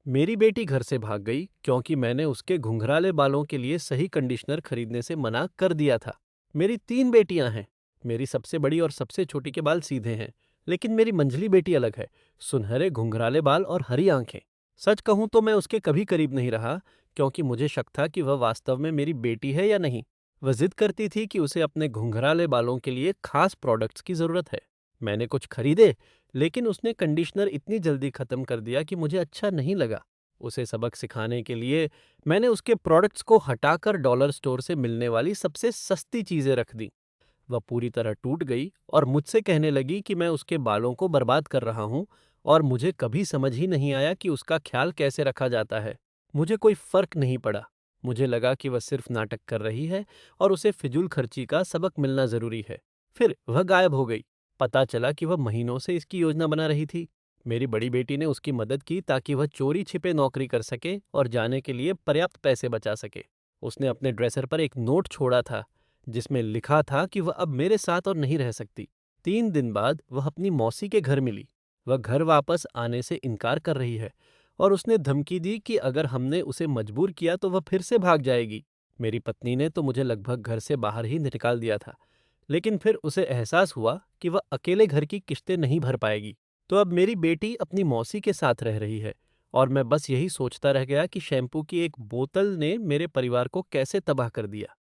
मेरी बेटी घर से भाग गई क्योंकि मैंने उसके घुंघराले बालों के लिए सही कंडीशनर खरीदने से मना कर दिया था। मेरी तीन बेटियां हैं। मेरी सबसे बड़ी और सबसे छोटी के बाल सीधे हैं, लेकिन मेरी मंझली बेटी अलग है। सुनहरे घुंघराले बाल और हरी आंखें। सच कहूं तो मैं उसके कभी करीब नहीं रहा, क्योंकि मुझे शक था कि वह वास्तव में मेरी बेटी है या नहीं। वह जिद करती थी कि उसे अपने घुंघराले बालों के लिए खास प्रोडक्ट्स की ज़रूरत है। मैंने कुछ खरीदे, लेकिन उसने कंडीशनर इतनी जल्दी ख़त्म कर दिया कि मुझे अच्छा नहीं लगा। उसे सबक सिखाने के लिए मैंने उसके प्रोडक्ट्स को हटाकर डॉलर स्टोर से मिलने वाली सबसे सस्ती चीज़ें रख दी। वह पूरी तरह टूट गई और मुझसे कहने लगी कि मैं उसके बालों को बर्बाद कर रहा हूँ और मुझे कभी समझ ही नहीं आया कि उसका ख्याल कैसे रखा जाता है। मुझे कोई फ़र्क नहीं पड़ा। मुझे लगा कि वह सिर्फ नाटक कर रही है और उसे फिजूल खर्ची का सबक मिलना ज़रूरी है। फिर वह गायब हो गई। पता चला कि वह महीनों से इसकी योजना बना रही थी। मेरी बड़ी बेटी ने उसकी मदद की ताकि वह चोरी छिपे नौकरी कर सके और जाने के लिए पर्याप्त पैसे बचा सके। उसने अपने ड्रेसर पर एक नोट छोड़ा था, जिसमें लिखा था कि वह अब मेरे साथ और नहीं रह सकती। 3 दिन बाद वह अपनी मौसी के घर मिली। वह घर वापस आने से इनकार कर रही है और उसने धमकी दी कि अगर हमने उसे मजबूर किया तो वह फिर से भाग जाएगी। मेरी पत्नी ने तो मुझे लगभग घर से बाहर ही निकाल दिया था, लेकिन फिर उसे एहसास हुआ कि वह अकेले घर की किश्तें नहीं भर पाएगी। तो अब मेरी बेटी अपनी मौसी के साथ रह रही है और मैं बस यही सोचता रह गया कि शैम्पू की एक बोतल ने मेरे परिवार को कैसे तबाह कर दिया।